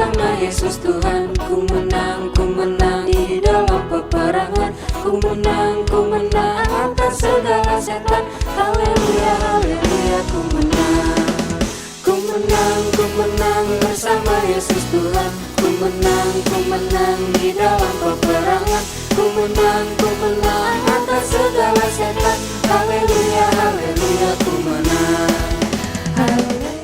bersama Yesus Tuhan. Ku menang di dalam peperangan. Ku menang atas segala setan. Haleluya, haleluya, ku menang. Ku menang bersama Yesus Tuhan. Ku menang di dalam peperangan. Ku menang atas segala setan. Haleluya, haleluya, ku menang. Haleluya.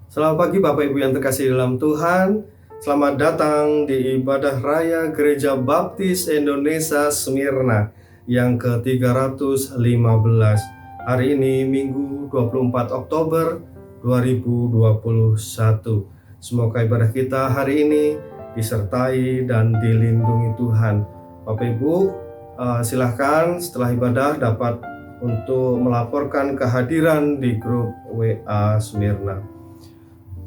Selamat pagi Bapak Ibu yang terkasih dalam Tuhan. Selamat datang di ibadah raya Gereja Baptis Indonesia Smyrna yang ke-315. Hari ini Minggu 24 Oktober 2021. Semoga ibadah kita hari ini disertai dan dilindungi Tuhan. Bapak Ibu, silahkan setelah ibadah dapat untuk melaporkan kehadiran di grup WA Smyrna.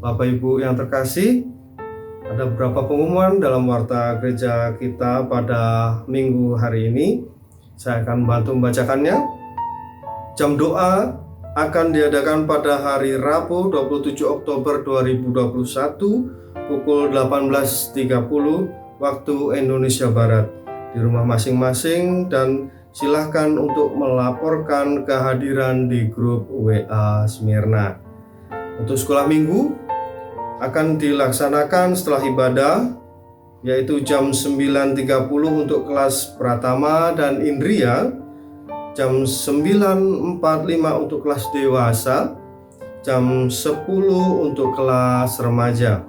Bapak Ibu yang terkasih, ada beberapa pengumuman dalam warta gereja kita pada minggu hari ini. Saya akan bantu membacakannya. Jam doa akan diadakan pada hari Rabu 27 Oktober 2021 pukul 18.30 waktu Indonesia Barat di rumah masing-masing, dan silahkan untuk melaporkan kehadiran di grup WA Smyrna. Untuk sekolah minggu akan dilaksanakan setelah ibadah, yaitu jam 9.30 untuk kelas Pratama dan Indria, jam 9.45 untuk kelas dewasa, jam 10 untuk kelas remaja.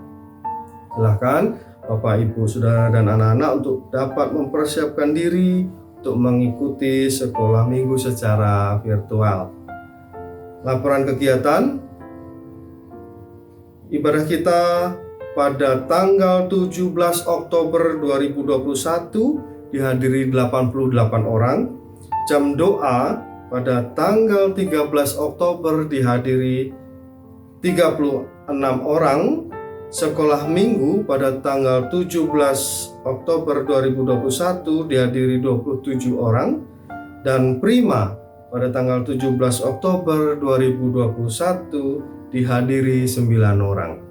Silakan Bapak, Ibu, Saudara, dan anak-anak untuk dapat mempersiapkan diri untuk mengikuti sekolah minggu secara virtual. Laporan kegiatan ibadah kita pada tanggal 17 Oktober 2021 dihadiri 88 orang. Jam doa pada tanggal 13 Oktober dihadiri 36 orang. Sekolah minggu pada tanggal 17 Oktober 2021 dihadiri 27 orang. Dan prima pada tanggal 17 Oktober 2021 dihadiri 9 orang.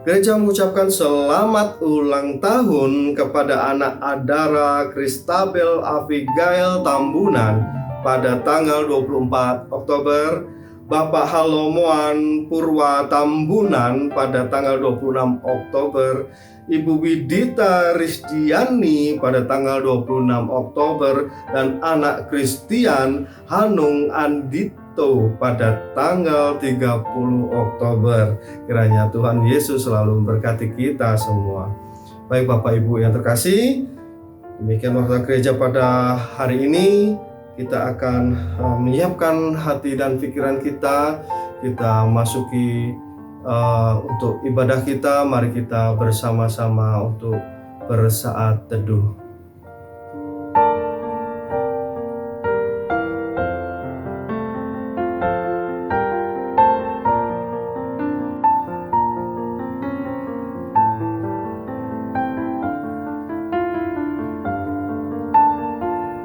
Gereja mengucapkan selamat ulang tahun kepada anak Adara Christabel Abigail Tambunan pada tanggal 24 Oktober, Bapak Halomoan Purwa Tambunan pada tanggal 26 Oktober, Ibu Widita Risdiani pada tanggal 26 Oktober, dan anak Christian Hanung Andito pada tanggal 30 Oktober. Kiranya Tuhan Yesus selalu memberkati kita semua. Baik Bapak Ibu yang terkasih, demikian warta gereja pada hari ini. Kita akan menyiapkan hati dan pikiran kita. Kita masuki untuk ibadah kita. Mari kita bersama-sama untuk bersaat teduh.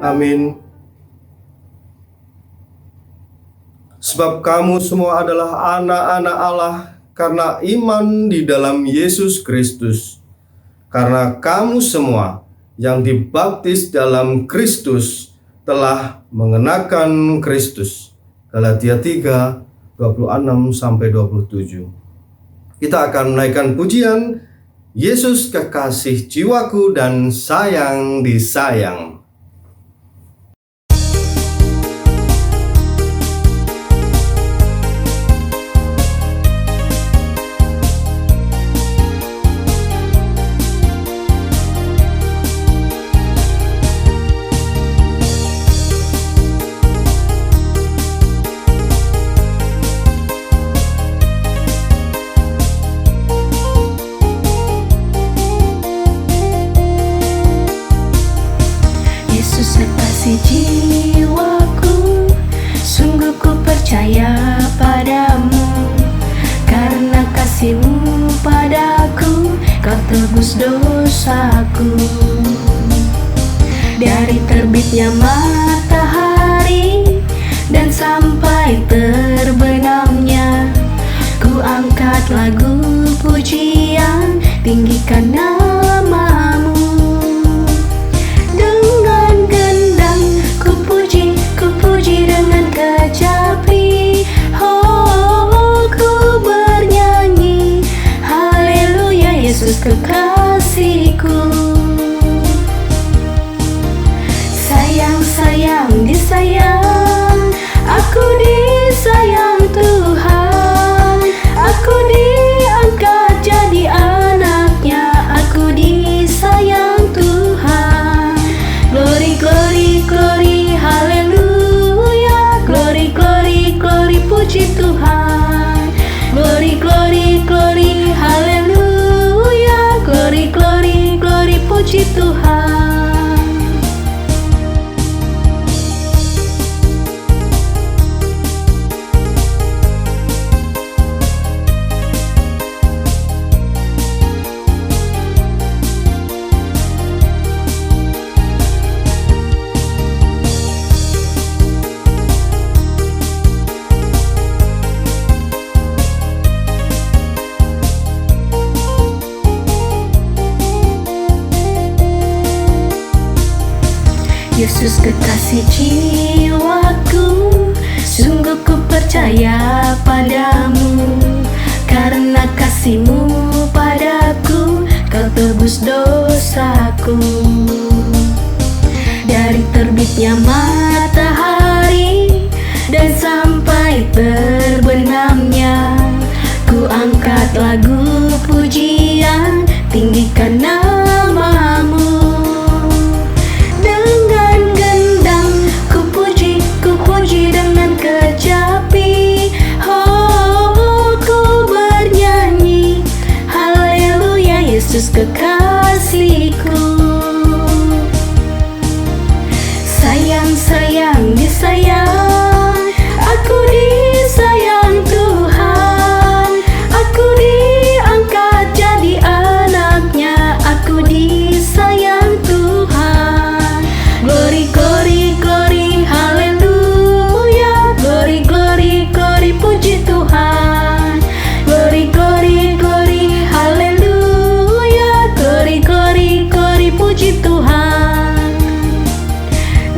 Amin. Sebab kamu semua adalah anak-anak Allah karena iman di dalam Yesus Kristus. Karena kamu semua yang dibaptis dalam Kristus telah mengenakan Kristus. Galatia 3, 26-27. Kita akan menaikkan pujian Yesus kekasih jiwaku dan sayang disayang. Jiwaku, sungguh ku percaya padamu. Karena kasih-Mu padaku, Kau tebus dosaku. Dari terbitnya matahari dan sampai terbenamnya. Ku angkat lagu pujian, tinggikan namamu. Dengan gendang ku puji dengan kecapi. Oh, ku bernyanyi, haleluya Yesus kekasihku. Sayang, disayang, aku disayang Tuhan. Aku diangkat jadi anaknya, aku disayang Tuhan. Glory, glory, glory, haleluya. Glory, glory, glory, puji Tuhan. Glory, glory, glory, haleluya. Glory, glory, glory, puji Tuhan. Yesus kekasih jiwaku, sungguh ku percaya padamu. Karena kasih-Mu padaku, Kau tebus dosaku. Dari terbitnya matahari dan sampai terbenamnya, ku angkat lagu pujian, tinggikan namamu. Dengan kecapi, oh, ku bernyanyi, haleluya Yesus kekasihku. Sayang, disayang, aku disayang Tuhan. Aku diangkat jadi anaknya, aku disayang Tuhan. Glory, glory, glory, haleluya. Glory, glory, glory, puji Tuhan. Glory, glory, glory, haleluya. Glory, glory, glory, puji Tuhan.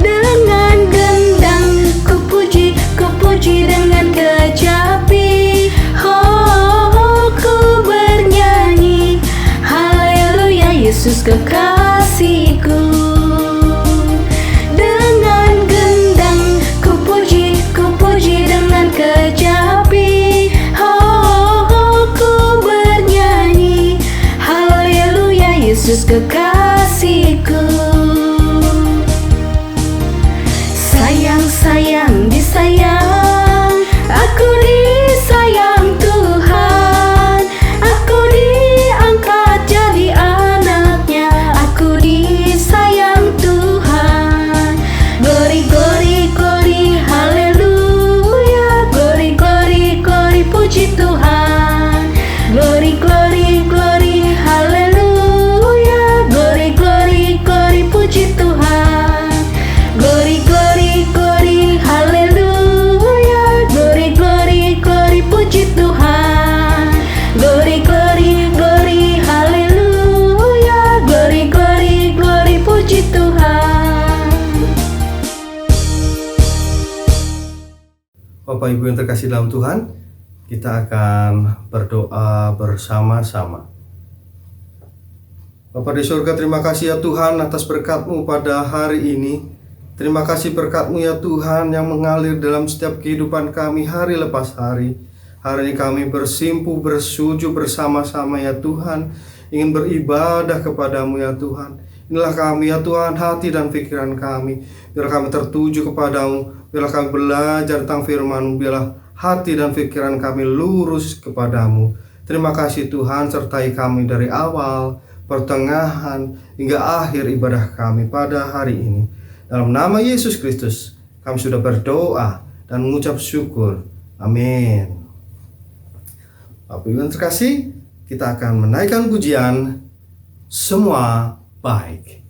Dengan gendang ku puji dengan kecapi. Oh, ku bernyanyi, haleluya Yesus kekasihku. Dengan gendang ku puji dengan kecapi. Oh, ku bernyanyi, haleluya Yesus kekasihku. Sayang, disayang, aku disayang Tuhan. Aku diangkat jadi anaknya, aku disayang Tuhan. Glory, glory, glory, haleluya. Glory, glory, glory, puji Tuhan. Glory, glory, glory, haleluya. Glory, glory, glory, puji Tuhan. Glory, glory, glory, haleluya. Glory, glory, glory, puji Tuhan. Glory, glory, glory, haleluya. Glory, glory, glory, puji Tuhan. Bapak Ibu yang terkasih dalam Tuhan, kita akan berdoa bersama-sama. Bapa di surga, terima kasih ya Tuhan atas berkat-Mu pada hari ini. Terima kasih berkat-Mu ya Tuhan yang mengalir dalam setiap kehidupan kami hari lepas hari. Hari ini kami bersimpuh, bersujud bersama-sama ya Tuhan, ingin beribadah kepadamu ya Tuhan. Inilah kami ya Tuhan, hati dan pikiran kami. Biarlah kami tertuju kepadamu, biarlah kami belajar tentang firman-Mu, biarlah hati dan pikiran kami lurus kepadamu. Terima kasih Tuhan, sertai kami dari awal, pertengahan, hingga akhir ibadah kami pada hari ini. Dalam nama Yesus Kristus, kami sudah berdoa dan mengucap syukur. Amin. Bapak Ibu yang terkasih, kita akan menaikkan pujian Semua Baik.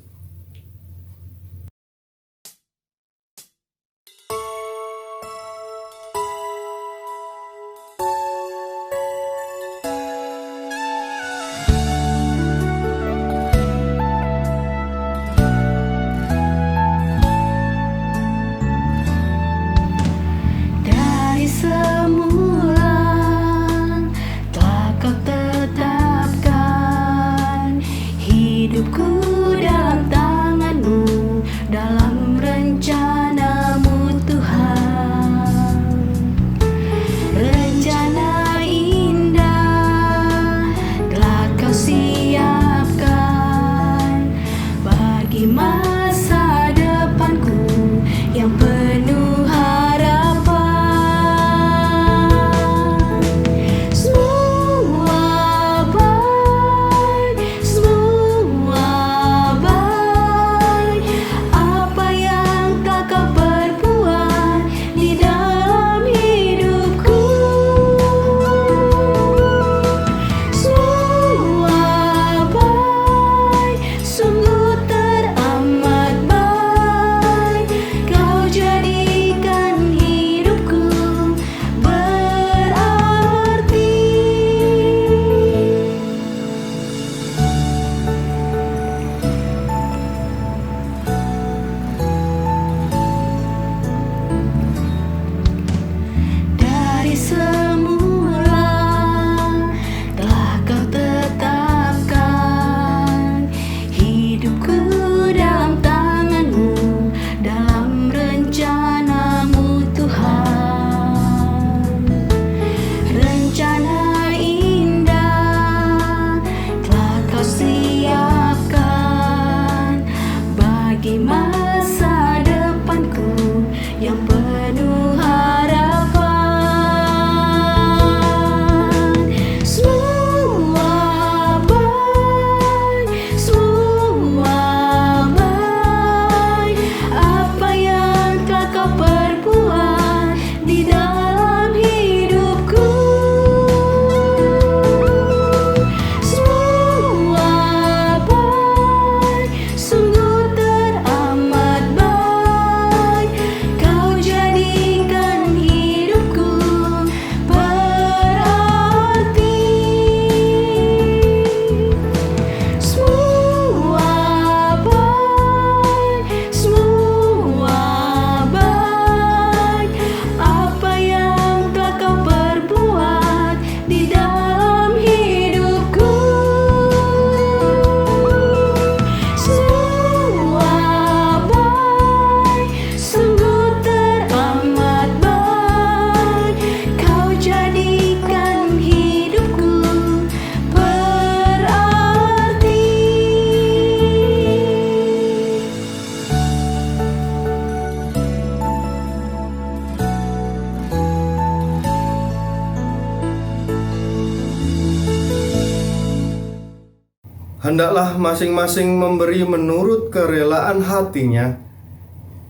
Hendaklah masing-masing memberi menurut kerelaan hatinya,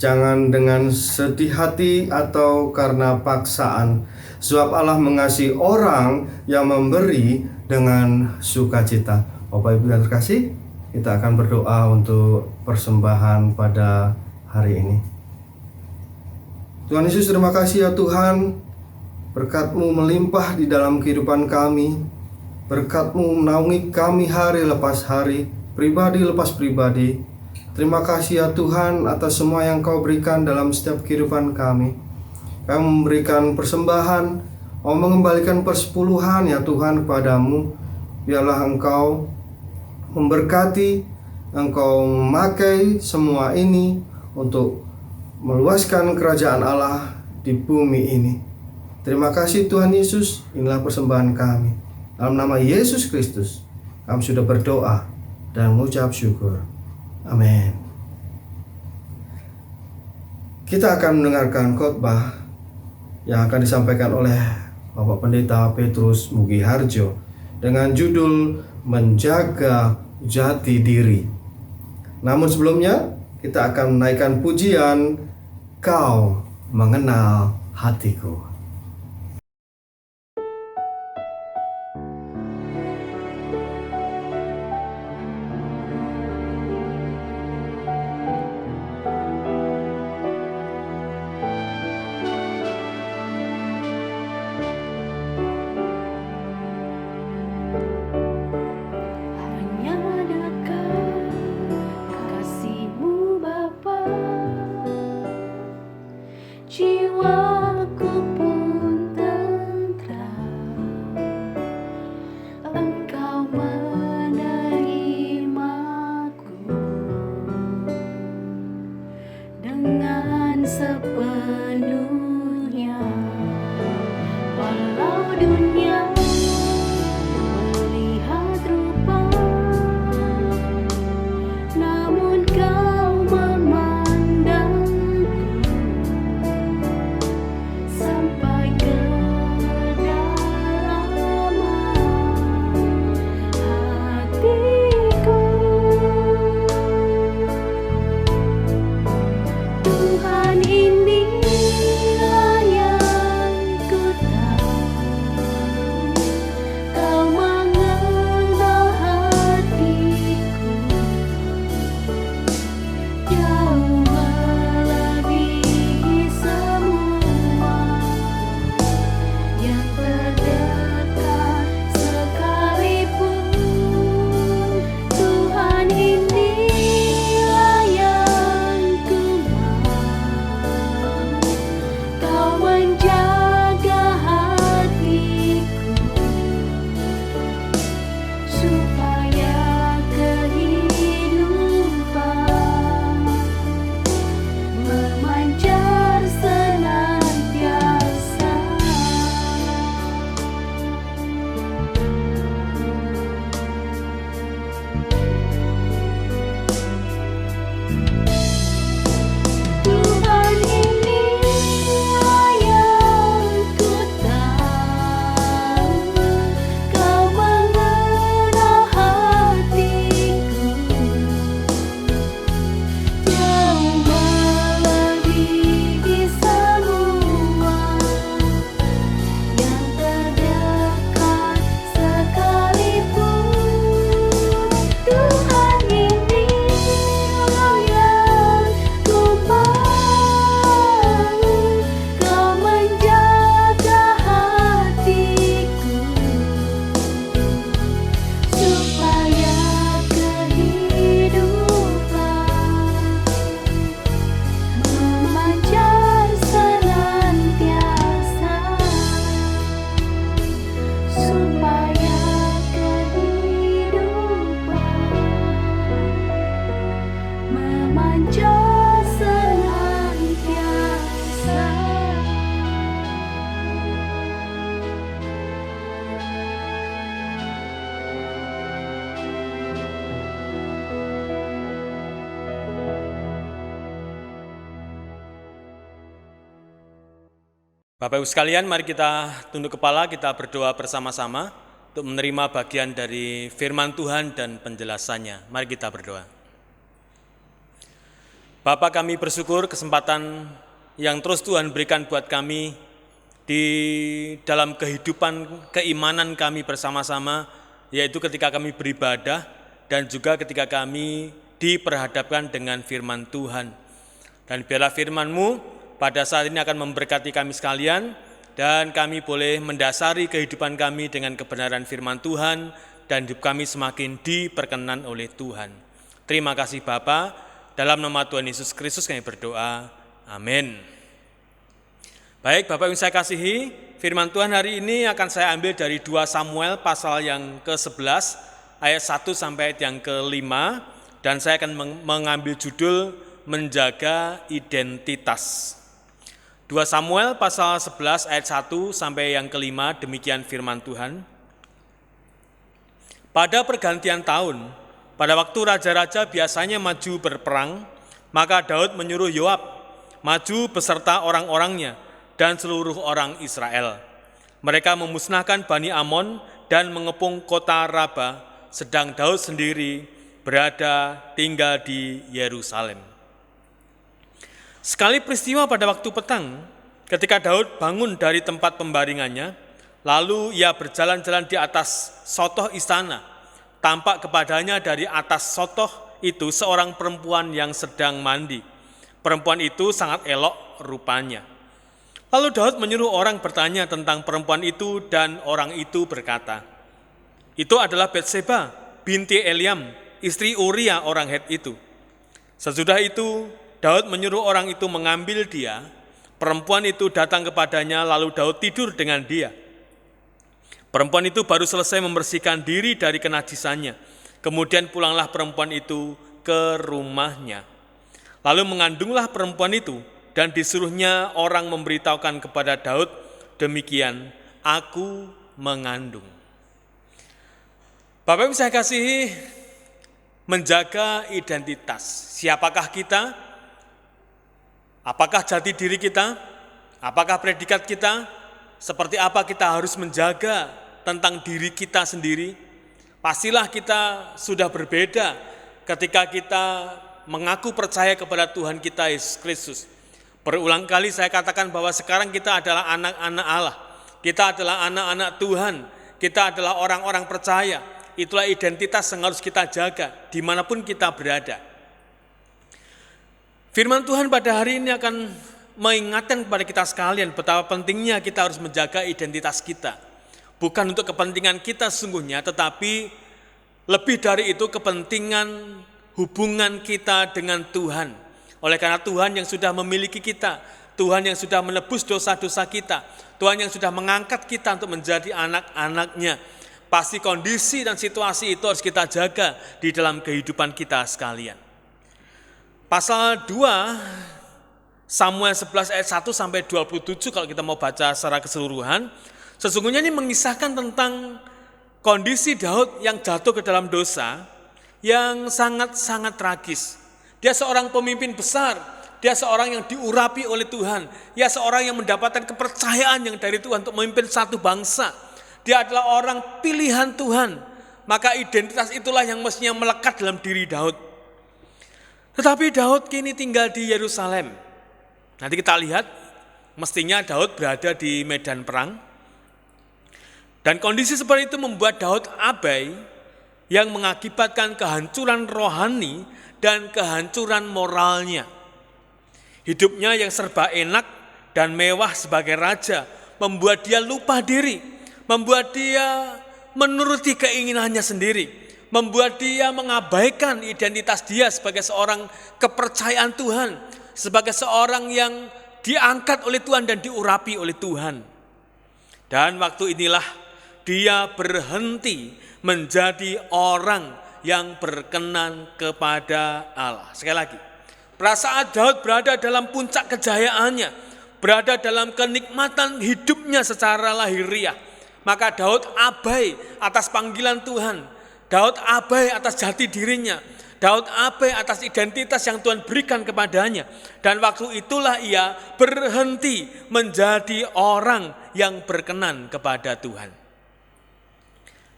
jangan dengan sedih hati atau karena paksaan, sebab Allah mengasihi orang yang memberi dengan sukacita. Bapak Ibu yang terkasih, kita akan berdoa untuk persembahan pada hari ini. Tuhan Yesus, terima kasih ya Tuhan, berkat-Mu melimpah di dalam kehidupan kami. Berkat-Mu menaungi kami hari lepas hari, pribadi lepas pribadi. Terima kasih ya Tuhan atas semua yang Kau berikan dalam setiap kehidupan kami. Kau memberikan persembahan, Kau mengembalikan persepuluhan ya Tuhan kepadamu. Biarlah Engkau memberkati, Engkau memakai semua ini untuk meluaskan kerajaan Allah di bumi ini. Terima kasih Tuhan Yesus, inilah persembahan kami. Dalam nama Yesus Kristus, kami sudah berdoa dan mengucap syukur. Amin. Kita akan mendengarkan khotbah yang akan disampaikan oleh Bapak Pendeta Petrus Mugiharjo dengan judul Menjaga Jati Diri. Namun sebelumnya, kita akan menaikkan pujian Kau Mengenal Hatiku. Jiwaku pun tentram, Engkau menerimaku dengan sepenuhnya. Walau dunia melihat rupa, namun Kau memandangku sampai ke kedalaman hatiku. Tuhan, inilah yang ku tahu, Kau mengenal hatiku jauh melebihi semua yang terdekat sekalipun. Tuhan, inilah yang ku mau, Kau menjaga hatiku supaya kehidupan memancar senantiasa. Tuhan, inilah yang ku tahu, Kau mengenal hatiku jauh melebihi semua yang terdekat sekalipun. Tuhan, inilah yang ku mau, Kau menjaga hatiku supaya kehidupan memancar senantiasa, supaya kehidupan memancar senantiasa. Bapak Ibu sekalian, mari kita tunduk kepala, kita berdoa bersama-sama. untuk menerima bagian dari firman Tuhan dan penjelasannya. Mari kita berdoa. Bapa, kami bersyukur kesempatan yang terus Tuhan berikan buat kami di dalam kehidupan keimanan kami bersama-sama, yaitu ketika kami beribadah dan juga ketika kami diperhadapkan dengan firman Tuhan. Dan biarlah firman-Mu pada saat ini akan memberkati kami sekalian, dan kami boleh mendasari kehidupan kami dengan kebenaran firman Tuhan, dan hidup kami semakin diperkenan oleh Tuhan. Terima kasih Bapa, dalam nama Tuhan Yesus Kristus kami berdoa, amin. Baik Bapak yang saya kasihi, firman Tuhan hari ini akan saya ambil dari 2 Samuel pasal yang ke-11, ayat 1 sampai ayat yang ke-5, dan saya akan mengambil judul Menjaga Identitas. 2 Samuel pasal 11 ayat 1 sampai yang ke-5, demikian firman Tuhan. Pada pergantian tahun, pada waktu raja-raja biasanya maju berperang, maka Daud menyuruh Yoab maju beserta orang-orangnya dan seluruh orang Israel. Mereka memusnahkan Bani Amon dan mengepung kota Raba, sedang Daud sendiri berada tinggal di Yerusalem. Sekali peristiwa pada waktu petang, ketika Daud bangun dari tempat pembaringannya, lalu ia berjalan-jalan di atas sotoh istana. Tampak kepadanya dari atas sotoh itu seorang perempuan yang sedang mandi. Perempuan itu sangat elok rupanya. Lalu Daud menyuruh orang bertanya tentang perempuan itu, dan orang itu berkata, "Itu adalah Batseba, binti Eliam, istri Uria orang Het itu." Sesudah itu, Daud menyuruh orang itu mengambil dia. Perempuan itu datang kepadanya, lalu Daud tidur dengan dia. Perempuan itu baru selesai membersihkan diri dari kenajisannya. Kemudian pulanglah perempuan itu ke rumahnya. Lalu mengandunglah perempuan itu, dan disuruhnya orang memberitahukan kepada Daud, "Demikian, aku mengandung." Bapak Ibu saya kasihi, menjaga identitas. Siapakah kita? Apakah jati diri kita? Apakah predikat kita? Seperti apa kita harus menjaga tentang diri kita sendiri? Pastilah kita sudah berbeda ketika kita mengaku percaya kepada Tuhan kita Yesus Kristus. Berulang kali saya katakan bahwa sekarang kita adalah anak-anak Allah. Kita adalah anak-anak Tuhan. Kita adalah orang-orang percaya. Itulah identitas yang harus kita jaga dimanapun kita berada. Firman Tuhan pada hari ini akan mengingatkan kepada kita sekalian betapa pentingnya kita harus menjaga identitas kita. Bukan untuk kepentingan kita sesungguhnya, tetapi lebih dari itu kepentingan hubungan kita dengan Tuhan. Oleh karena Tuhan yang sudah memiliki kita, Tuhan yang sudah menebus dosa-dosa kita, Tuhan yang sudah mengangkat kita untuk menjadi anak-anaknya. Pasti kondisi dan situasi itu harus kita jaga di dalam kehidupan kita sekalian. Pasal 2 Samuel 11 ayat 1 sampai 27 kalau kita mau baca secara keseluruhan, sesungguhnya ini mengisahkan tentang kondisi Daud yang jatuh ke dalam dosa yang sangat-sangat tragis. Dia seorang pemimpin besar, dia seorang yang diurapi oleh Tuhan, dia seorang yang mendapatkan kepercayaan yang dari Tuhan untuk memimpin satu bangsa. Dia adalah orang pilihan Tuhan, maka identitas itulah yang mestinya melekat dalam diri Daud. Tetapi Daud kini tinggal di Yerusalem. Nanti kita lihat, mestinya Daud berada di medan perang. Dan kondisi seperti itu membuat Daud abai yang mengakibatkan kehancuran rohani dan kehancuran moralnya. Hidupnya yang serba enak dan mewah sebagai raja membuat dia lupa diri, membuat dia menuruti keinginannya sendiri, membuat dia mengabaikan identitas dia sebagai seorang kepercayaan Tuhan, sebagai seorang yang diangkat oleh Tuhan dan diurapi oleh Tuhan. Dan waktu inilah dia berhenti menjadi orang yang berkenan kepada Allah. Sekali lagi, pada saat Daud berada dalam puncak kejayaannya, berada dalam kenikmatan hidupnya secara lahiriah, maka Daud abai atas panggilan Tuhan. Daud abai atas jati dirinya. Daud abai atas identitas yang Tuhan berikan kepadanya. Dan waktu itulah ia berhenti menjadi orang yang berkenan kepada Tuhan.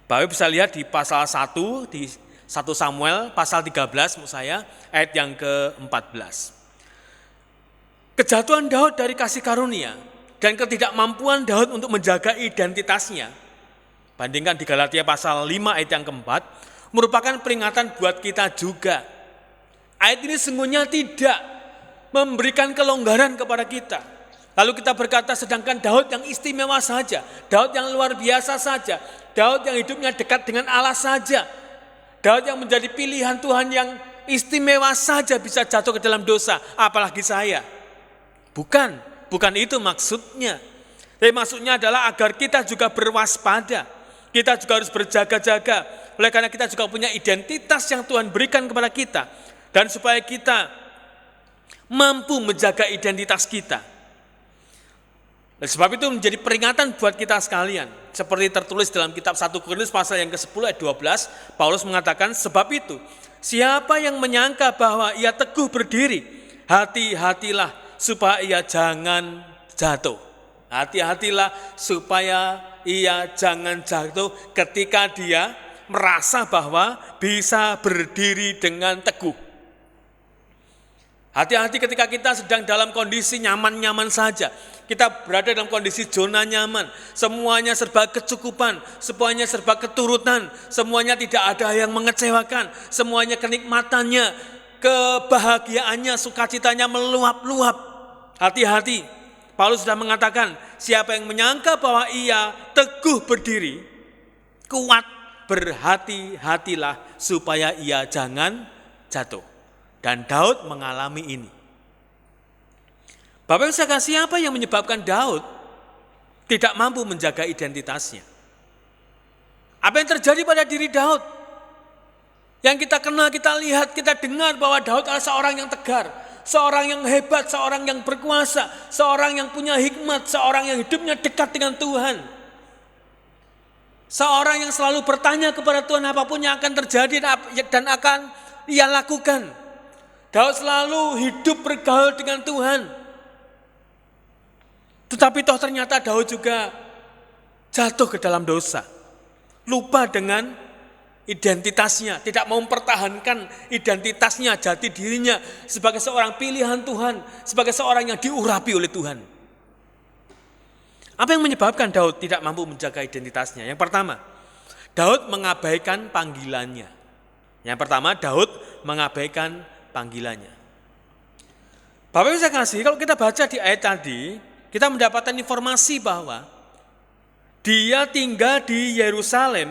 Bapak bisa lihat di pasal 1, di 1 Samuel pasal 13 maksud saya, ayat yang ke-14. Kejatuhan Daud dari kasih karunia dan ketidakmampuan Daud untuk menjaga identitasnya, bandingkan di Galatia pasal 5 ayat yang keempat, merupakan peringatan buat kita juga. Ayat ini sungguhnya tidak memberikan kelonggaran kepada kita. Lalu kita berkata, sedangkan Daud yang istimewa saja, Daud yang luar biasa saja, Daud yang hidupnya dekat dengan Allah saja, Daud yang menjadi pilihan Tuhan yang istimewa saja bisa jatuh ke dalam dosa, apalagi saya. Bukan itu maksudnya. Tapi maksudnya adalah agar kita juga berwaspada, kita juga harus berjaga-jaga, oleh karena kita juga punya identitas yang Tuhan berikan kepada kita, dan supaya kita mampu menjaga identitas kita. Dan sebab itu menjadi peringatan buat kita sekalian. Seperti tertulis dalam kitab 1 Korintus pasal yang ke-10 ayat 12, Paulus mengatakan, sebab itu, siapa yang menyangka bahwa ia teguh berdiri, hati-hatilah supaya ia jangan jatuh. Hati-hatilah supaya ia jangan jatuh ketika dia merasa bahwa bisa berdiri dengan teguh. Hati-hati ketika kita sedang dalam kondisi nyaman-nyaman saja. Kita berada dalam kondisi zona nyaman. Semuanya serba kecukupan, semuanya serba keturutan, semuanya tidak ada yang mengecewakan, semuanya kenikmatannya, kebahagiaannya, sukacitanya meluap-luap. Hati-hati. Paulus sudah mengatakan, siapa yang menyangka bahwa ia teguh berdiri, kuat, berhati-hatilah supaya ia jangan jatuh. Dan Daud mengalami ini. Bapak Ibu sekalian, siapa yang menyebabkan Daud tidak mampu menjaga identitasnya? Apa yang terjadi pada diri Daud? Yang kita kenal, kita lihat, kita dengar bahwa Daud adalah seorang yang tegar, seorang yang hebat, seorang yang berkuasa, seorang yang punya hikmat, seorang yang hidupnya dekat dengan Tuhan. Seorang yang selalu bertanya kepada Tuhan apapun yang akan terjadi dan akan ia lakukan. Daud selalu hidup bergaul dengan Tuhan. Tetapi toh ternyata Daud juga jatuh ke dalam dosa. Lupa dengan identitasnya, tidak mau mempertahankan identitasnya, jati dirinya sebagai seorang pilihan Tuhan, sebagai seorang yang diurapi oleh Tuhan. Apa yang menyebabkan Daud tidak mampu menjaga identitasnya? Yang pertama, Daud mengabaikan panggilannya. Daud mengabaikan panggilannya. Bapak Ibu saya kasih, kalau kita baca di ayat tadi, kita mendapatkan informasi bahwa dia tinggal di Yerusalem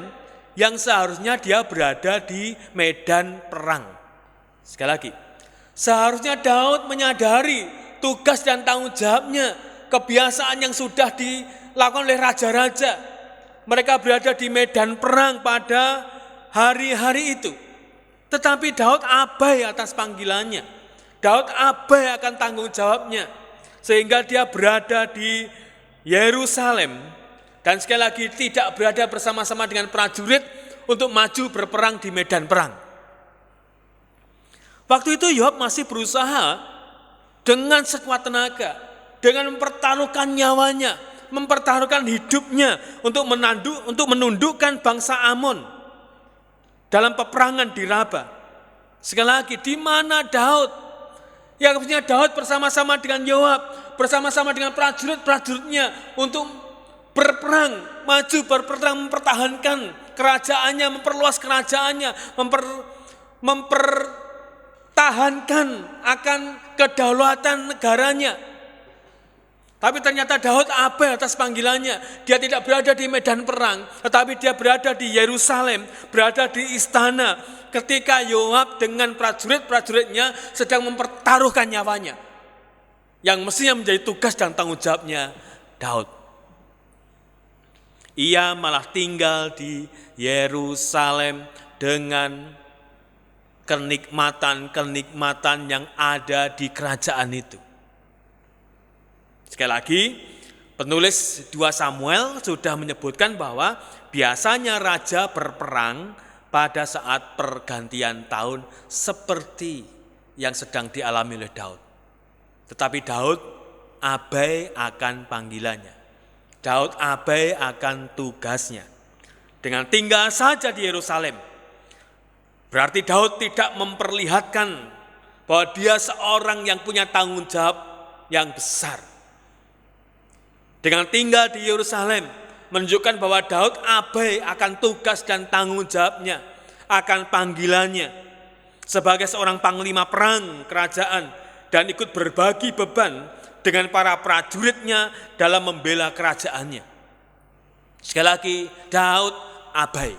yang seharusnya dia berada di medan perang. Sekali lagi, seharusnya Daud menyadari tugas dan tanggung jawabnya, kebiasaan yang sudah dilakukan oleh raja-raja. Mereka berada di medan perang pada hari-hari itu. Tetapi Daud abai atas panggilannya. Daud abai akan tanggung jawabnya. Sehingga dia berada di Yerusalem. Dan sekali lagi tidak berada bersama-sama dengan prajurit untuk maju berperang di medan perang. Waktu itu Yoab masih berusaha dengan sekuat tenaga. Dengan mempertaruhkan nyawanya. Mempertaruhkan hidupnya untuk menundukkan bangsa Amon. Dalam peperangan di Raba. Sekali lagi, di mana Daud? Yang harusnya Daud bersama-sama dengan Yoab, bersama-sama dengan prajurit-prajuritnya untuk berperang, maju berperang, mempertahankan kerajaannya, memperluas kerajaannya, mempertahankan akan kedaulatan negaranya. Tapi ternyata Daud abai atas panggilannya. Dia tidak berada di medan perang, tetapi dia berada di Yerusalem, berada di istana. Ketika Yoab dengan prajurit-prajuritnya sedang mempertaruhkan nyawanya. Yang mestinya menjadi tugas dan tanggung jawabnya Daud. Ia malah tinggal di Yerusalem dengan kenikmatan-kenikmatan yang ada di kerajaan itu. Sekali lagi, penulis 2 Samuel sudah menyebutkan bahwa biasanya raja berperang pada saat pergantian tahun seperti yang sedang dialami oleh Daud. Tetapi Daud abai akan panggilannya. Daud abai akan tugasnya. dengan tinggal saja di Yerusalem. Berarti Daud tidak memperlihatkan bahwa dia seorang yang punya tanggung jawab yang besar. Dengan tinggal di Yerusalem menunjukkan bahwa Daud abai akan tugas dan tanggung jawabnya, akan panggilannya sebagai seorang panglima perang kerajaan dan ikut berbagi beban dengan para prajuritnya dalam membela kerajaannya. Sekali lagi, Daud abai.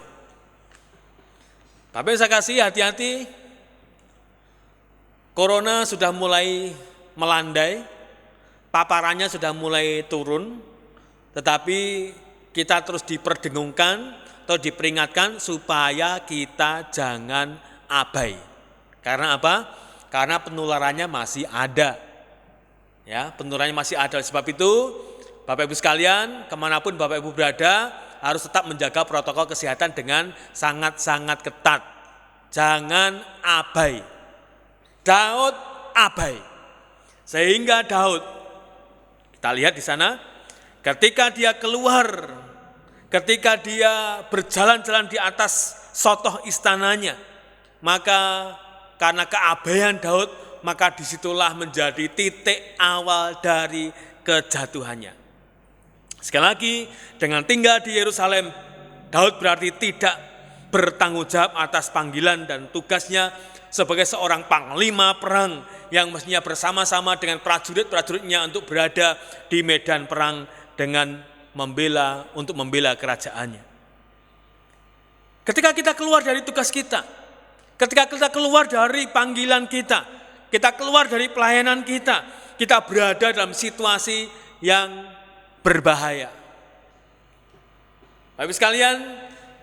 Tapi saya kasih hati-hati, corona sudah mulai melandai, paparannya sudah mulai turun, tetapi kita terus diperdengungkan atau diperingatkan supaya kita jangan abai. Karena apa? Karena penularannya masih ada. Ya, penularannya masih ada. Sebab itu, Bapak Ibu sekalian, kemanapun Bapak Ibu berada, harus tetap menjaga protokol kesehatan dengan sangat-sangat ketat. Jangan abai. Daud abai. Sehingga Daud, kita lihat di sana, ketika dia keluar, ketika dia berjalan-jalan di atas sotoh istananya, maka karena keabaian Daud, maka disitulah menjadi titik awal dari kejatuhannya. Sekali lagi, dengan tinggal di Yerusalem, Daud berarti tidak bertanggung jawab atas panggilan dan tugasnya sebagai seorang panglima perang yang mestinya bersama-sama dengan prajurit-prajuritnya untuk berada di medan perang dengan untuk membela kerajaannya. Ketika kita keluar dari tugas kita, ketika kita keluar dari panggilan kita keluar dari pelayanan kita berada dalam situasi yang berbahaya. Bapak Ibu sekalian,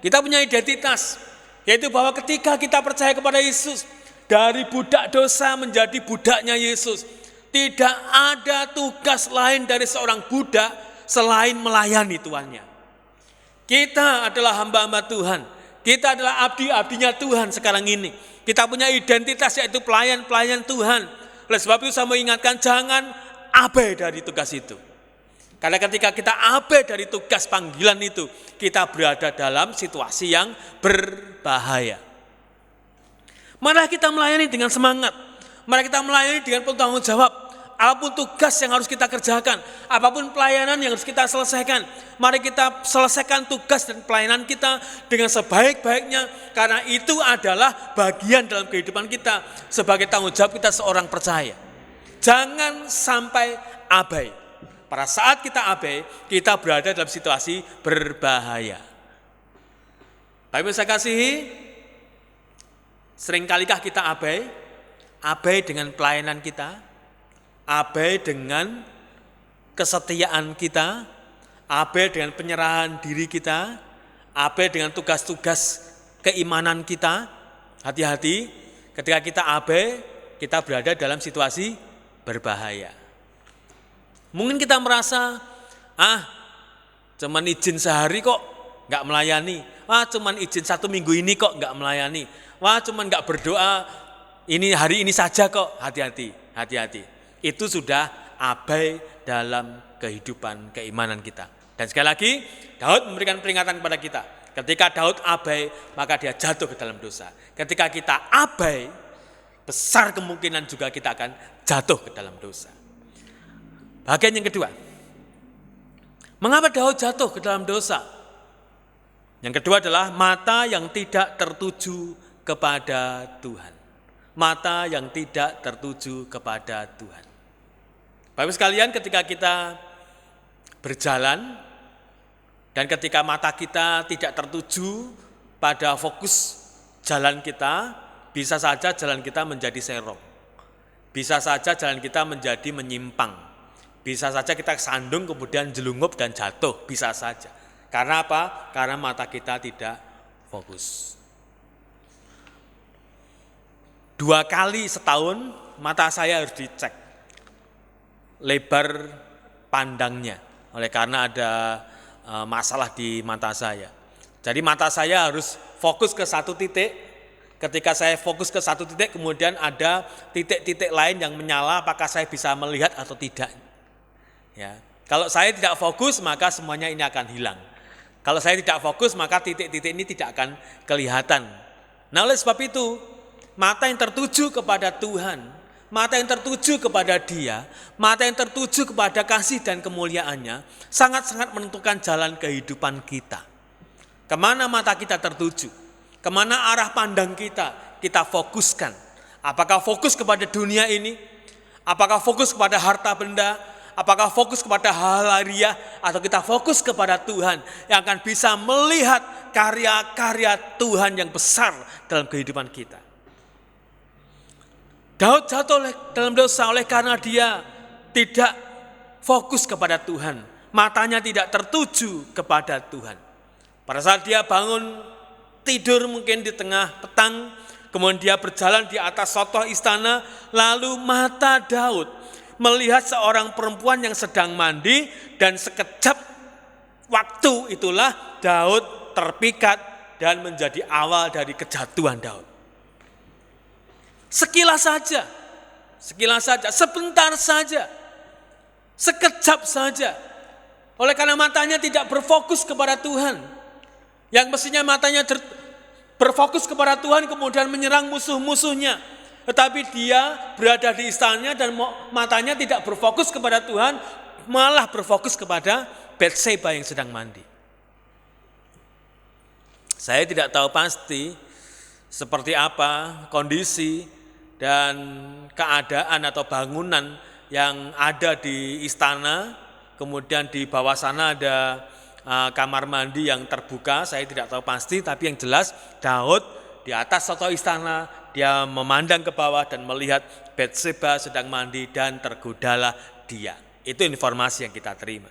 kita punya identitas, yaitu bahwa ketika kita percaya kepada Yesus, dari budak dosa menjadi budaknya Yesus, tidak ada tugas lain dari seorang budak selain melayani tuannya. Kita adalah hamba-hamba Tuhan, kita adalah abdi-abdinya Tuhan sekarang ini. Kita punya identitas yaitu pelayan-pelayan Tuhan. Oleh sebab itu saya mau ingatkan, jangan abai dari tugas itu. Karena ketika kita abai dari tugas panggilan itu, kita berada dalam situasi yang berbahaya. Mari kita melayani dengan semangat. Mari kita melayani dengan penuh tanggung jawab. Apapun tugas yang harus kita kerjakan, apapun pelayanan yang harus kita selesaikan, mari kita selesaikan tugas dan pelayanan kita dengan sebaik-baiknya. Karena itu adalah bagian dalam kehidupan kita sebagai tanggung jawab kita seorang percaya. Jangan sampai abai. Pada saat kita abai, kita berada dalam situasi berbahaya. Bapak Ibu saya kasihi, seringkalikah kita abai? Abai dengan pelayanan kita, abai dengan kesetiaan kita, abai dengan penyerahan diri kita, abai dengan tugas-tugas keimanan kita. Hati-hati, ketika kita abai, kita berada dalam situasi berbahaya. Mungkin kita merasa, cuman izin sehari kok nggak melayani. Cuman izin 1 minggu ini kok nggak melayani. Cuman nggak berdoa ini hari ini saja kok. Hati-hati. Itu sudah abai dalam kehidupan keimanan kita. Dan sekali lagi, Daud memberikan peringatan kepada kita. Ketika Daud abai, maka dia jatuh ke dalam dosa. Ketika kita abai, besar kemungkinan juga kita akan jatuh ke dalam dosa. Bagian yang kedua, mengapa Daud jatuh ke dalam dosa? Yang kedua adalah mata yang tidak tertuju kepada Tuhan. Mata yang tidak tertuju kepada Tuhan. Bapak sekalian, ketika kita berjalan dan ketika mata kita tidak tertuju pada fokus jalan kita, bisa saja jalan kita menjadi serong. Bisa saja jalan kita menjadi menyimpang. Bisa saja kita sandung kemudian jelungup dan jatuh, bisa saja. Karena apa? Karena mata kita tidak fokus. 2 kali setahun mata saya harus dicek lebar pandangnya, oleh karena ada masalah di mata saya. Jadi mata saya harus fokus ke satu titik. Ketika saya fokus ke satu titik, kemudian ada titik-titik lain yang menyala, apakah saya bisa melihat atau tidak. Ya, kalau saya tidak fokus, maka semuanya ini akan hilang. Kalau saya tidak fokus, maka titik-titik ini tidak akan kelihatan. Nah, oleh sebab itu, mata yang tertuju kepada Tuhan, mata yang tertuju kepada Dia, mata yang tertuju kepada kasih dan kemuliaannya, sangat-sangat menentukan jalan kehidupan kita. Kemana mata kita tertuju? Kemana arah pandang kita fokuskan? Apakah fokus kepada dunia ini? Apakah fokus kepada harta benda? Apakah fokus kepada hal lahiriah? Atau kita fokus kepada Tuhan yang akan bisa melihat karya-karya Tuhan yang besar dalam kehidupan kita? Daud jatuh dalam dosa oleh karena dia tidak fokus kepada Tuhan. Matanya tidak tertuju kepada Tuhan. Pada saat dia bangun tidur mungkin di tengah petang, kemudian dia berjalan di atas sotoh istana, lalu mata Daud melihat seorang perempuan yang sedang mandi, dan sekejap waktu itulah Daud terpikat dan menjadi awal dari kejatuhan Daud. Sekilas saja, sebentar saja, sekejap saja. Oleh karena matanya tidak berfokus kepada Tuhan, yang mestinya matanya berfokus kepada Tuhan kemudian menyerang musuh-musuhnya. Tetapi dia berada di istananya dan matanya tidak berfokus kepada Tuhan, malah berfokus kepada Batseba yang sedang mandi. Saya tidak tahu pasti seperti apa kondisi dan keadaan atau bangunan yang ada di istana, kemudian di bawah sana ada kamar mandi yang terbuka, saya tidak tahu pasti, tapi yang jelas Daud di atas soto istana, dia memandang ke bawah dan melihat Batseba sedang mandi dan tergodalah dia. Itu informasi yang kita terima.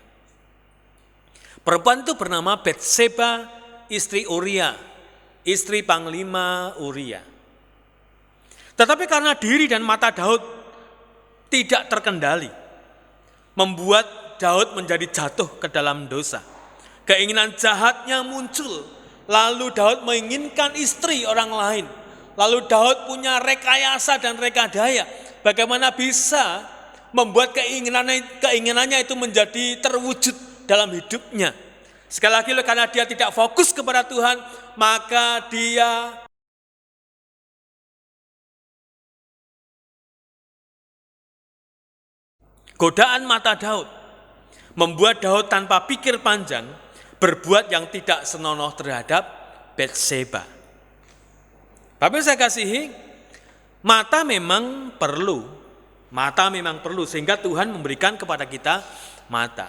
Perempuan itu bernama Batseba, istri Uria, istri Panglima Uria. Tetapi karena diri dan mata Daud tidak terkendali, membuat Daud menjadi jatuh ke dalam dosa. Keinginan jahatnya muncul, lalu Daud menginginkan istri orang lain. Lalu Daud punya rekayasa dan rekadaya, bagaimana bisa membuat keinginannya itu menjadi terwujud dalam hidupnya. Sekali lagi, karena dia tidak fokus kepada Tuhan, maka dia godaan mata Daud membuat Daud tanpa pikir panjang berbuat yang tidak senonoh terhadap Batseba. Tapi saya kasihi, mata memang perlu sehingga Tuhan memberikan kepada kita mata.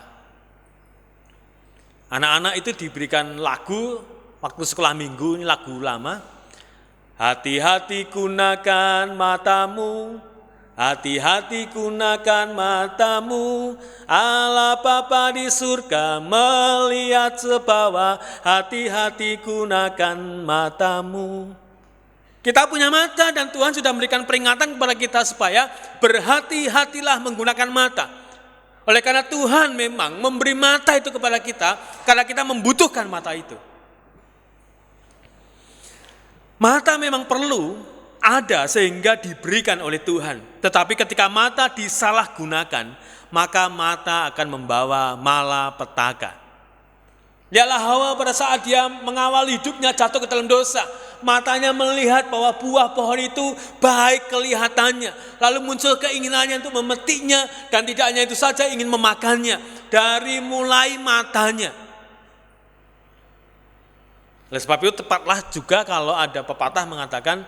Anak-anak itu diberikan lagu waktu sekolah minggu, ini lagu lama. Hati-hati gunakan matamu, hati-hati gunakan matamu, Allah Bapa di surga melihat sebawah, hati-hati gunakan matamu. Kita punya mata dan Tuhan sudah memberikan peringatan kepada kita supaya berhati-hatilah menggunakan mata. Oleh karena Tuhan memang memberi mata itu kepada kita, karena kita membutuhkan mata itu. Mata memang perlu ada sehingga diberikan oleh Tuhan. Tetapi ketika mata disalahgunakan, maka mata akan membawa malapetaka. Lihatlah Hawa pada saat dia mengawal hidupnya jatuh ke dalam dosa. Matanya melihat bahwa buah pohon itu baik kelihatannya. Lalu muncul keinginannya untuk memetiknya, dan tidak hanya itu saja, ingin memakannya. Dari mulai matanya. Oleh sebab itu tepatlah juga kalau ada pepatah mengatakan,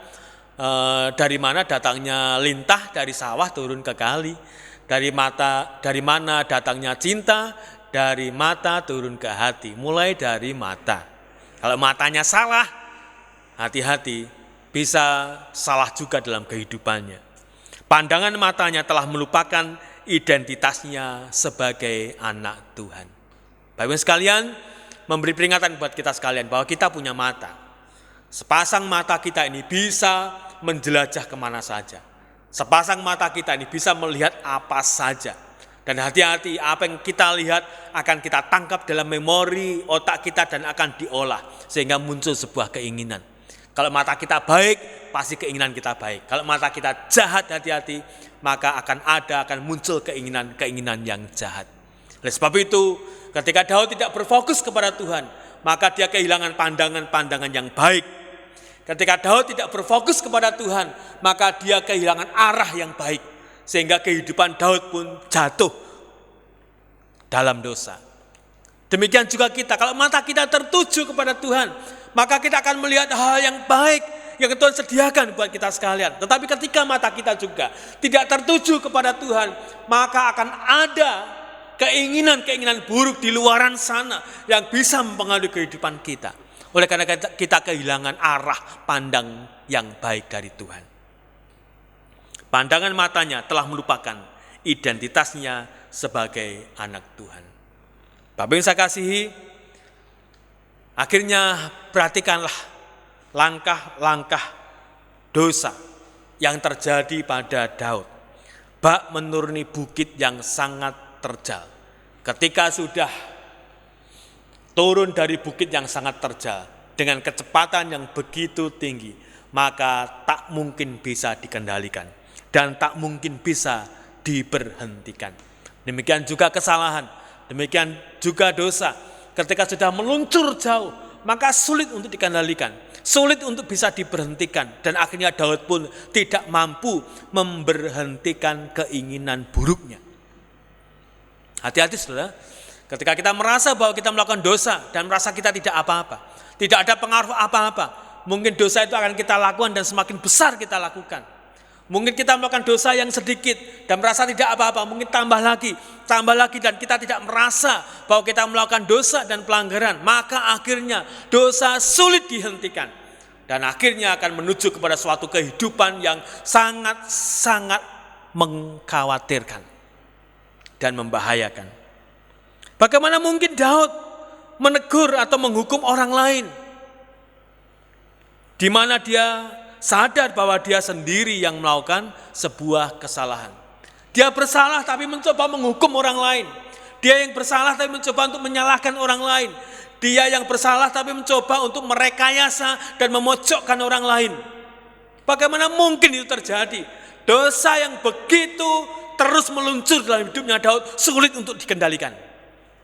dari mana datangnya lintah, dari sawah turun ke kali. Dari mana datangnya cinta, dari mata turun ke hati. Mulai dari mata. Kalau matanya salah, hati-hati, bisa salah juga dalam kehidupannya. Pandangan matanya telah melupakan identitasnya sebagai anak Tuhan. Bapak-Ibu sekalian, memberi peringatan buat kita sekalian bahwa kita punya mata. Sepasang mata kita ini bisa menjelajah kemana saja. Sepasang mata kita ini bisa melihat apa saja. Dan hati-hati, apa yang kita lihat akan kita tangkap dalam memori otak kita dan akan diolah. Sehingga muncul sebuah keinginan. Kalau mata kita baik, pasti keinginan kita baik. Kalau mata kita jahat, hati-hati, maka akan muncul keinginan yang jahat. Oleh sebab itu, ketika Daud tidak berfokus kepada Tuhan, maka dia kehilangan pandangan-pandangan yang baik. Ketika Daud tidak berfokus kepada Tuhan, maka dia kehilangan arah yang baik. Sehingga kehidupan Daud pun jatuh dalam dosa. Demikian juga kita, kalau mata kita tertuju kepada Tuhan, maka kita akan melihat hal yang baik yang Tuhan sediakan buat kita sekalian. Tetapi ketika mata kita juga tidak tertuju kepada Tuhan, maka akan ada keinginan-keinginan buruk di luaran sana yang bisa mempengaruhi kehidupan kita. Oleh karena kita kehilangan arah pandang yang baik dari Tuhan. Pandangan matanya telah melupakan identitasnya sebagai anak Tuhan. Bapak yang saya kasihi, akhirnya perhatikanlah langkah-langkah dosa yang terjadi pada Daud. Bak menuruni bukit yang sangat terjal. Ketika sudah turun dari bukit yang sangat terjal dengan kecepatan yang begitu tinggi, maka tak mungkin bisa dikendalikan dan tak mungkin bisa diberhentikan. Demikian juga kesalahan, demikian juga dosa. Ketika sudah meluncur jauh, maka sulit untuk dikendalikan, sulit untuk bisa diberhentikan. Dan akhirnya Daud pun tidak mampu memberhentikan keinginan buruknya. Hati-hati saudara, ketika kita merasa bahwa kita melakukan dosa dan merasa kita tidak apa-apa, tidak ada pengaruh apa-apa, mungkin dosa itu akan kita lakukan dan semakin besar kita lakukan. Mungkin kita melakukan dosa yang sedikit dan merasa tidak apa-apa, mungkin tambah lagi dan kita tidak merasa bahwa kita melakukan dosa dan pelanggaran, maka akhirnya dosa sulit dihentikan dan akhirnya akan menuju kepada suatu kehidupan yang sangat-sangat mengkhawatirkan dan membahayakan. Bagaimana mungkin Daud menegur atau menghukum orang lain di mana dia sadar bahwa dia sendiri yang melakukan sebuah kesalahan. Dia bersalah tapi mencoba menghukum orang lain. Dia yang bersalah tapi mencoba untuk menyalahkan orang lain. Dia yang bersalah tapi mencoba untuk merekayasa dan memojokkan orang lain. Bagaimana mungkin itu terjadi? Dosa yang begitu terus meluncur dalam hidupnya Daud sulit untuk dikendalikan.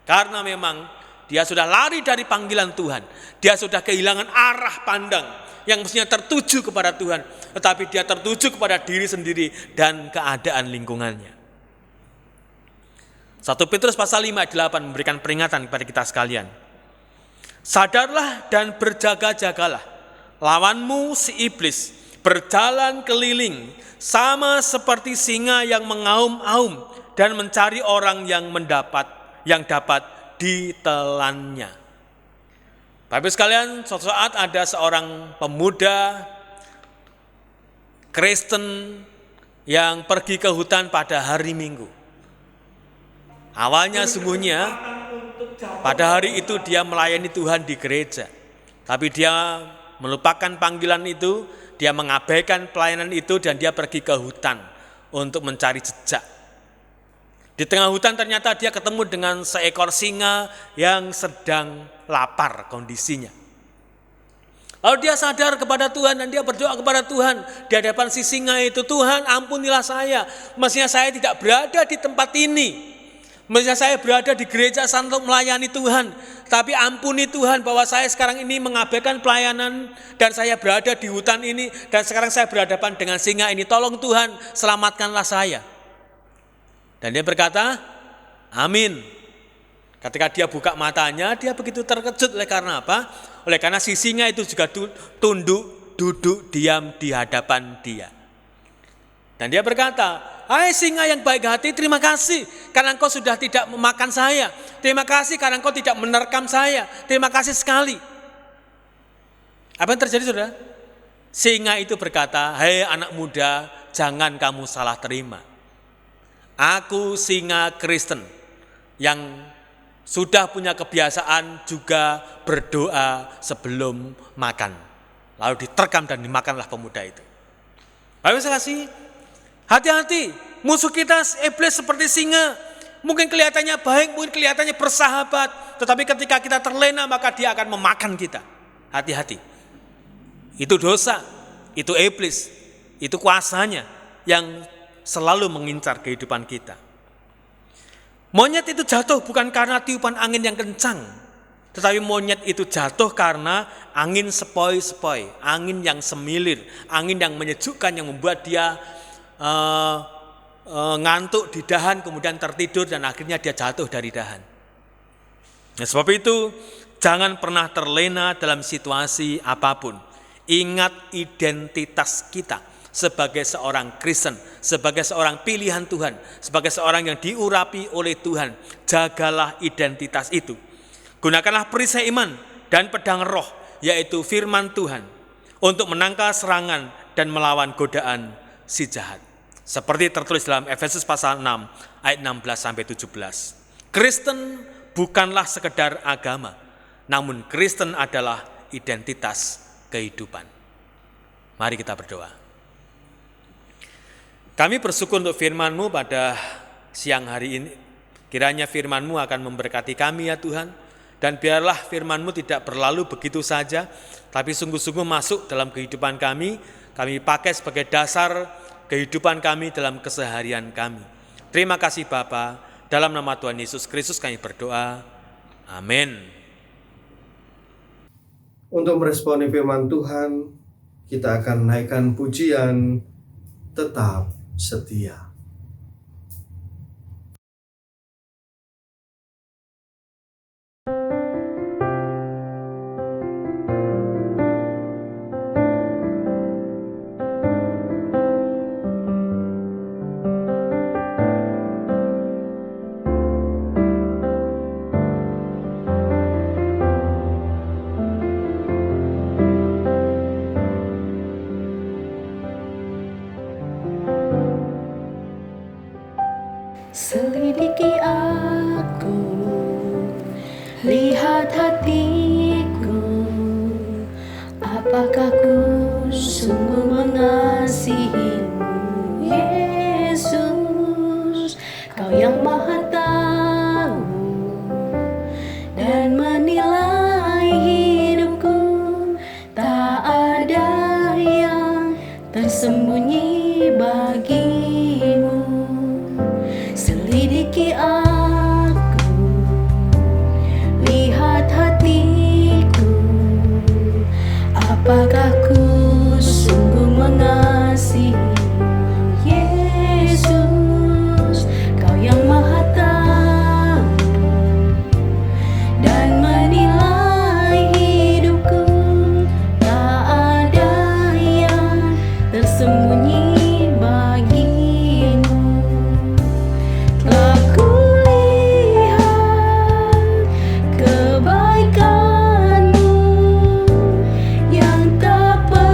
Karena memang dia sudah lari dari panggilan Tuhan. Dia sudah kehilangan arah pandang yang mestinya tertuju kepada Tuhan, tetapi dia tertuju kepada diri sendiri dan keadaan lingkungannya. 1 Petrus pasal 5 ayat 8 memberikan peringatan kepada kita sekalian. Sadarlah dan berjaga-jagalah, lawanmu si iblis berjalan keliling sama seperti singa yang mengaum-aum dan mencari orang yang dapat ditelannya. Bapak sekalian, suatu saat ada seorang pemuda Kristen yang pergi ke hutan pada hari Minggu. Awalnya sungguhnya pada hari itu dia melayani Tuhan di gereja. Tapi dia melupakan panggilan itu, dia mengabaikan pelayanan itu dan dia pergi ke hutan untuk mencari jejak. Di tengah hutan ternyata dia ketemu dengan seekor singa yang sedang lapar kondisinya. Lalu dia sadar kepada Tuhan dan dia berdoa kepada Tuhan di hadapan si singa itu, Tuhan ampunilah saya, mestinya saya tidak berada di tempat ini. Mestinya saya berada di gereja sana untuk melayani Tuhan. Tapi ampuni Tuhan bahwa saya sekarang ini mengabaikan pelayanan dan saya berada di hutan ini dan sekarang saya berhadapan dengan singa ini. Tolong Tuhan selamatkanlah saya. Dan dia berkata, amin. Ketika dia buka matanya, dia begitu terkejut. Oleh karena apa? Oleh karena si singa itu juga duduk diam di hadapan dia. Dan dia berkata, hai singa yang baik hati, terima kasih karena engkau sudah tidak memakan saya. Terima kasih karena engkau tidak menerkam saya. Terima kasih sekali. Apa yang terjadi saudara? Singa itu berkata, hei anak muda, jangan kamu salah terima. Aku singa Kristen yang sudah punya kebiasaan juga berdoa sebelum makan. Lalu diterkam dan dimakanlah pemuda itu. Bapak saya kasih, hati-hati, musuh kita iblis seperti singa. Mungkin kelihatannya baik, mungkin kelihatannya bersahabat, tetapi ketika kita terlena maka dia akan memakan kita. Hati-hati. Itu dosa, itu iblis, itu kuasanya yang selalu mengincar kehidupan kita. Monyet itu jatuh bukan karena tiupan angin yang kencang, Tetapi monyet itu jatuh karena angin sepoi-sepoi, angin yang semilir, angin yang menyejukkan yang membuat dia ngantuk di dahan, kemudian tertidur dan akhirnya dia jatuh dari dahan. Nah, sebab itu jangan pernah terlena dalam situasi apapun. Ingat identitas kita sebagai seorang Kristen, sebagai seorang pilihan Tuhan, sebagai seorang yang diurapi oleh Tuhan. Jagalah identitas itu. Gunakanlah perisai iman dan pedang roh, yaitu firman Tuhan, untuk menangkal serangan dan melawan godaan si jahat. Seperti tertulis dalam Efesus pasal 6 ayat 16-17. Kristen bukanlah sekedar agama, namun Kristen adalah identitas kehidupan. Mari kita berdoa. Kami bersyukur untuk firman-Mu pada siang hari ini. Kiranya firman-Mu akan memberkati kami ya Tuhan. Dan biarlah firman-Mu tidak berlalu begitu saja, tapi sungguh-sungguh masuk dalam kehidupan kami. Kami pakai sebagai dasar kehidupan kami dalam keseharian kami. Terima kasih Bapa. Dalam nama Tuhan Yesus Kristus kami berdoa. Amin. Untuk meresponi firman Tuhan, kita akan naikkan pujian Tetap Setia. Selidiki aku, lihat hatiku, apakah ku sungguh mengasihimu, Yesus, Kau yang Maha Tahu dan menilai hidupku, tak ada yang tersembunyi bagimu. Selidiki aku, lihat hatiku, apakah ku sungguh mengasihimu, Yesus, Kau yang Maha Tahu dan menilai hidupku, tak ada yang tersembunyi bagimu. Telah kulihat kebaikan-Mu yang tak pernah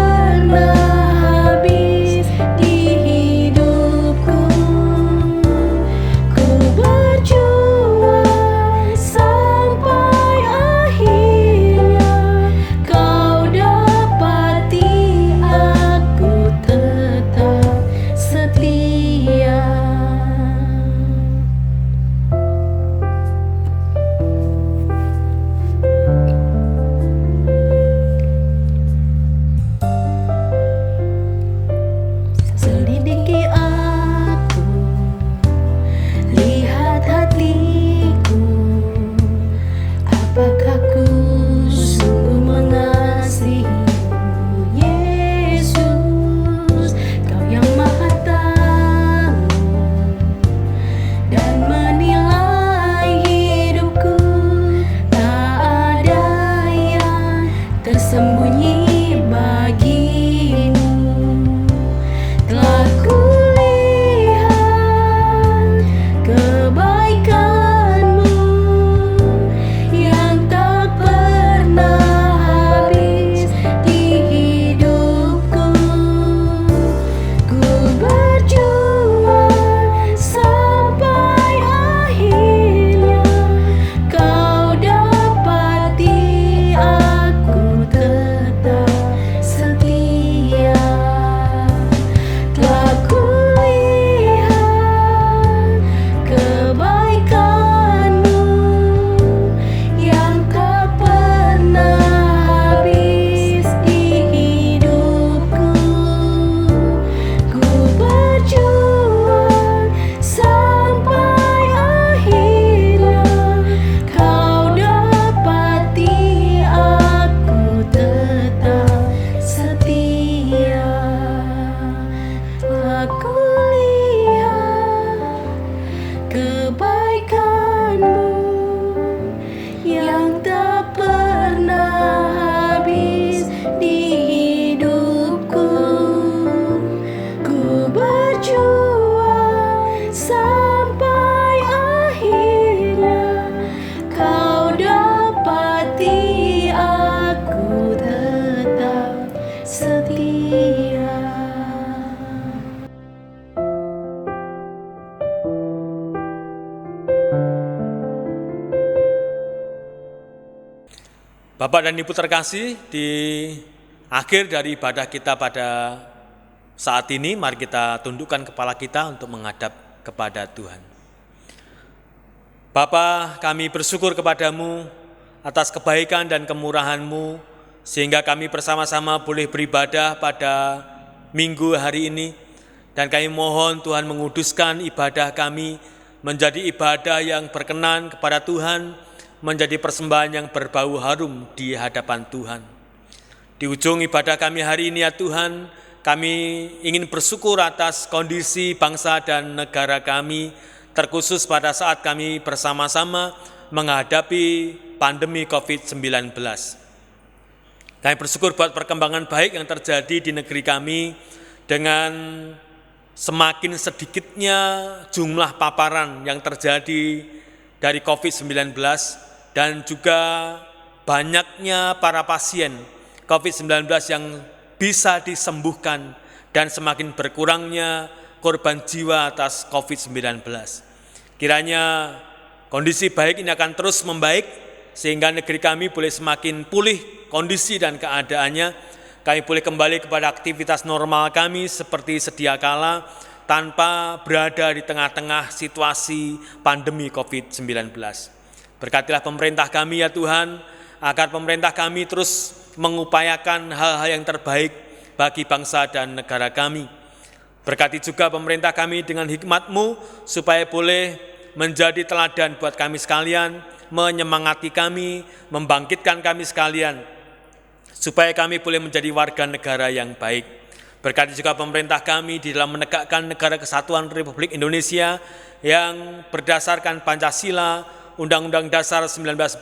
Bapak dan Ibu terkasih, di akhir dari ibadah kita pada saat ini, mari kita tundukkan kepala kita untuk menghadap kepada Tuhan. Bapa, kami bersyukur kepadamu atas kebaikan dan kemurahan-Mu, sehingga kami bersama-sama boleh beribadah pada minggu hari ini. Dan kami mohon Tuhan menguduskan ibadah kami menjadi ibadah yang berkenan kepada Tuhan, menjadi persembahan yang berbau harum di hadapan Tuhan. Di ujung ibadah kami hari ini ya Tuhan, kami ingin bersyukur atas kondisi bangsa dan negara kami, terkhusus pada saat kami bersama-sama menghadapi pandemi COVID-19. Kami bersyukur buat perkembangan baik yang terjadi di negeri kami dengan semakin sedikitnya jumlah paparan yang terjadi dari COVID-19 dan juga banyaknya para pasien COVID-19 yang bisa disembuhkan dan semakin berkurangnya korban jiwa atas COVID-19. Kiranya kondisi baik ini akan terus membaik sehingga negeri kami boleh semakin pulih kondisi dan keadaannya. Kami boleh kembali kepada aktivitas normal kami seperti sedia kala tanpa berada di tengah-tengah situasi pandemi COVID-19. Berkatilah pemerintah kami ya Tuhan, agar pemerintah kami terus mengupayakan hal-hal yang terbaik bagi bangsa dan negara kami. Berkati juga pemerintah kami dengan hikmat-Mu supaya boleh menjadi teladan buat kami sekalian, menyemangati kami, membangkitkan kami sekalian, supaya kami boleh menjadi warga negara yang baik. Berkati juga pemerintah kami di dalam menegakkan negara kesatuan Republik Indonesia yang berdasarkan Pancasila, Undang-Undang Dasar 1945,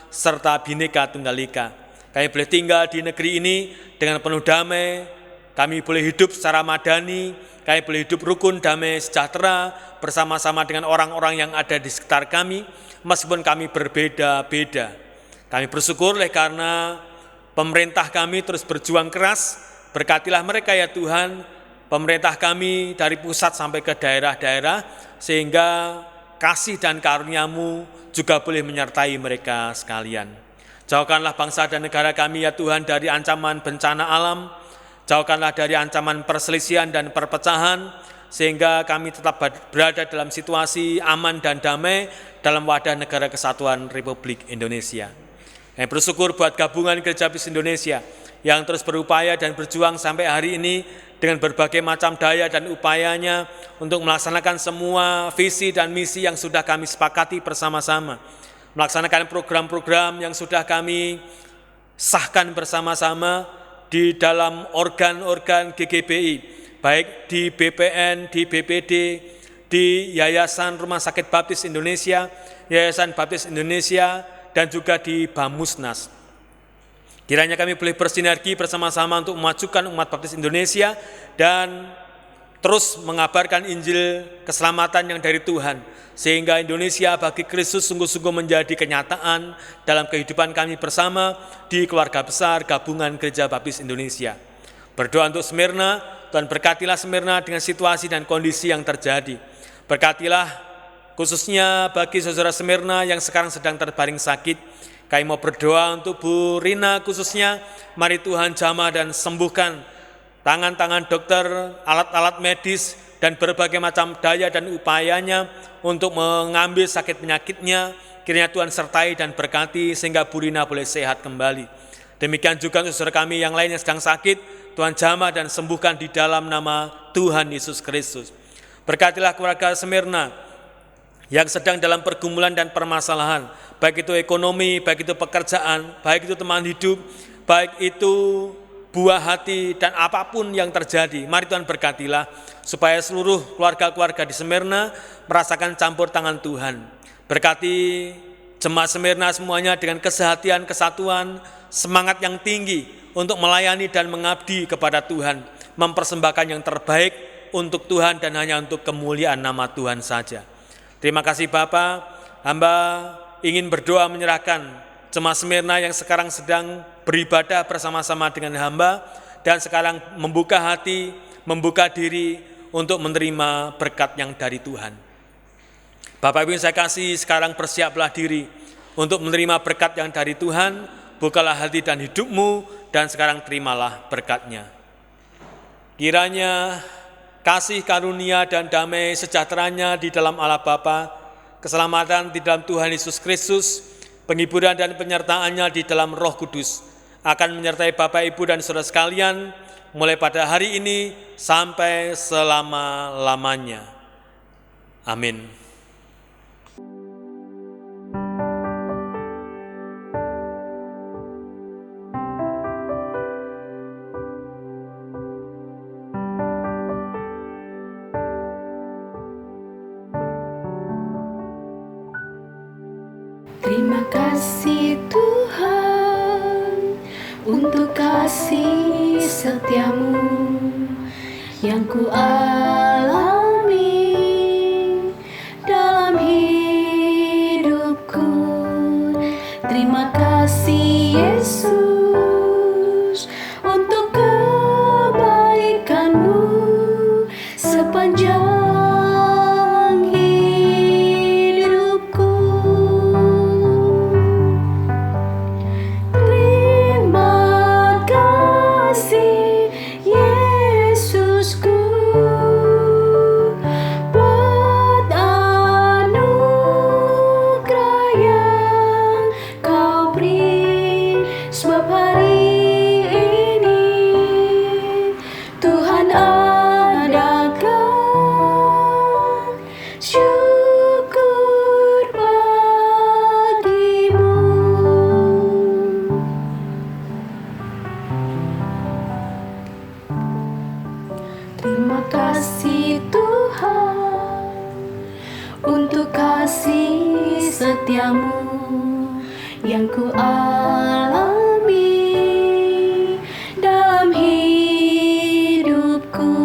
serta Bhinneka Tunggal Ika. Kami boleh tinggal di negeri ini dengan penuh damai, kami boleh hidup secara madani, kami boleh hidup rukun, damai, sejahtera, bersama-sama dengan orang-orang yang ada di sekitar kami, meskipun kami berbeda-beda. Kami bersyukur karena pemerintah kami terus berjuang keras. Berkatilah mereka ya Tuhan, pemerintah kami dari pusat sampai ke daerah-daerah, sehingga kasih dan karunia-Mu juga boleh menyertai mereka sekalian. Jauhkanlah bangsa dan negara kami ya Tuhan dari ancaman bencana alam, jauhkanlah dari ancaman perselisihan dan perpecahan, sehingga kami tetap berada dalam situasi aman dan damai dalam wadah negara kesatuan Republik Indonesia. Kami bersyukur buat gabungan Gereja Baptis Indonesia yang terus berupaya dan berjuang sampai hari ini dengan berbagai macam daya dan upayanya untuk melaksanakan semua visi dan misi yang sudah kami sepakati bersama-sama, melaksanakan program-program yang sudah kami sahkan bersama-sama di dalam organ-organ GGBI, baik di BPN, di BPD, di Yayasan Rumah Sakit Baptis Indonesia, Yayasan Baptis Indonesia, dan juga di Bamusnas. Kiranya kami boleh bersinergi bersama-sama untuk memajukan umat Baptis Indonesia dan terus mengabarkan Injil keselamatan yang dari Tuhan, sehingga Indonesia bagi Kristus sungguh-sungguh menjadi kenyataan dalam kehidupan kami bersama di keluarga besar Gabungan Gereja Baptis Indonesia. Berdoa untuk Smyrna, Tuhan berkatilah Smyrna dengan situasi dan kondisi yang terjadi. Berkatilah khususnya bagi saudara Smyrna yang sekarang sedang terbaring sakit. Kami mau berdoa untuk Bu Rina khususnya, mari Tuhan jamah dan sembuhkan tangan-tangan dokter, alat-alat medis, dan berbagai macam daya dan upayanya untuk mengambil sakit penyakitnya. Kiranya Tuhan sertai dan berkati sehingga Bu Rina boleh sehat kembali. Demikian juga saudara kami yang lain yang sedang sakit, Tuhan jamah dan sembuhkan di dalam nama Tuhan Yesus Kristus. Berkatilah keluarga Smyrna yang sedang dalam pergumulan dan permasalahan, baik itu ekonomi, baik itu pekerjaan, baik itu teman hidup, baik itu buah hati, dan apapun yang terjadi. Mari Tuhan berkatilah supaya seluruh keluarga-keluarga di Smyrna merasakan campur tangan Tuhan. Berkati jemaat Smyrna semuanya dengan kesehatian, kesatuan, semangat yang tinggi untuk melayani dan mengabdi kepada Tuhan, mempersembahkan yang terbaik untuk Tuhan dan hanya untuk kemuliaan nama Tuhan saja. Terima kasih Bapa, hamba ingin berdoa menyerahkan jemaat Smyrna yang sekarang sedang beribadah bersama-sama dengan hamba dan sekarang membuka hati, membuka diri untuk menerima berkat yang dari Tuhan. Bapak Ibu yang saya kasih, sekarang bersiaplah diri untuk menerima berkat yang dari Tuhan. Bukalah hati dan hidupmu, dan sekarang terimalah berkat-Nya. Kiranya kasih karunia dan damai sejahtera-Nya di dalam Allah Bapa, keselamatan di dalam Tuhan Yesus Kristus, penghiburan dan penyertaan-Nya di dalam Roh Kudus akan menyertai Bapak, Ibu, dan saudara sekalian mulai pada hari ini sampai selama-lamanya. Amin. Terima kasih Tuhan untuk kasih setiamu yang ku alami dalam hidupku. Terima kasih Yesus untuk kebaikanmu sepanjang Terima kasih Tuhan untuk kasih setiamu yang ku alami dalam hidupku.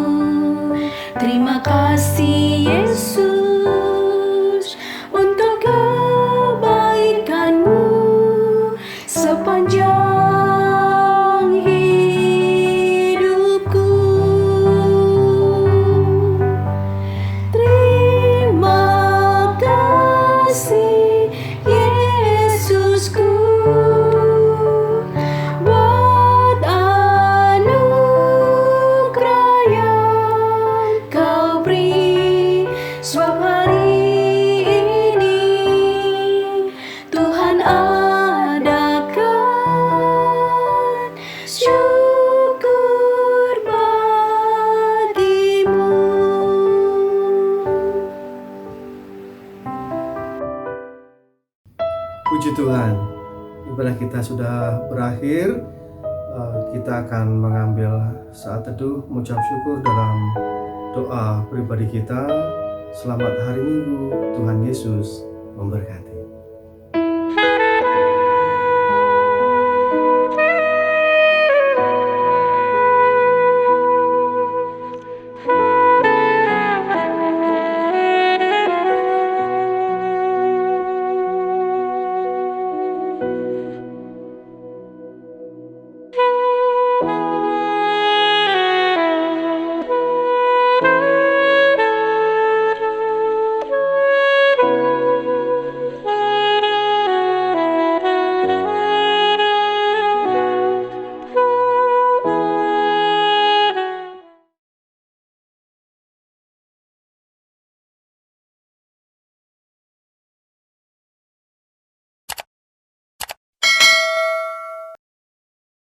Terima kasih Yesus untuk kebaikanmu sepanjang Puji Tuhan, ibadah kita sudah berakhir. Kita akan mengambil saat teduh mengucap syukur dalam doa pribadi kita. Selamat hari Minggu, Tuhan Yesus memberkati.